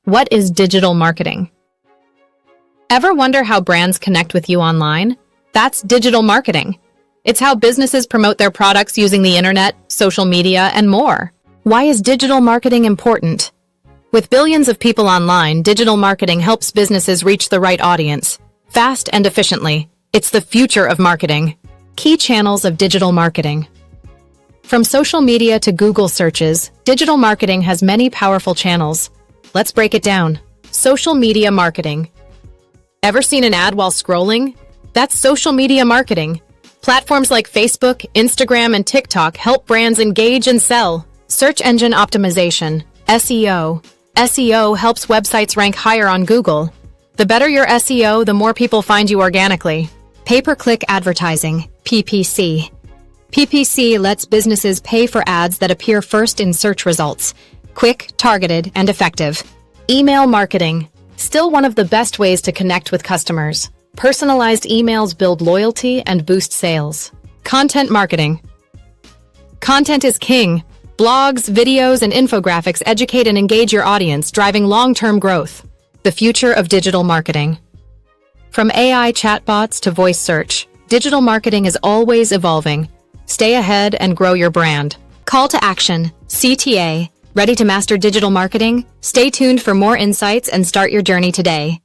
What is digital marketing? Ever wonder how brands connect with you online? That's digital marketing. It's how businesses promote their products using the internet, social media, and more. Why is digital marketing important? With billions of people online, digital marketing helps businesses reach the right audience, fast and efficiently. It's the future of marketing. Key channels of digital marketing. From social media to Google searches, digital marketing has many powerful channels. Let's break it down. Social media marketing. Ever seen an ad while scrolling? That's social media marketing. Platforms like Facebook, Instagram, and TikTok help brands engage and sell. Search engine optimization, SEO. SEO helps websites rank higher on Google. The better your SEO, the more people find you organically. Pay-per-click advertising, PPC. PPC lets businesses pay for ads that appear first in search results. Quick, targeted, and effective. Email marketing. Still one of the best ways to connect with customers. Personalized emails build loyalty and boost sales. Content marketing. Content is king. Blogs, videos, and infographics educate and engage your audience, driving long-term growth. The future of digital marketing. From AI chatbots to voice search, digital marketing is always evolving. Stay ahead and grow your brand. Call to action, CTA. Ready to master digital marketing? Stay tuned for more insights and start your journey today.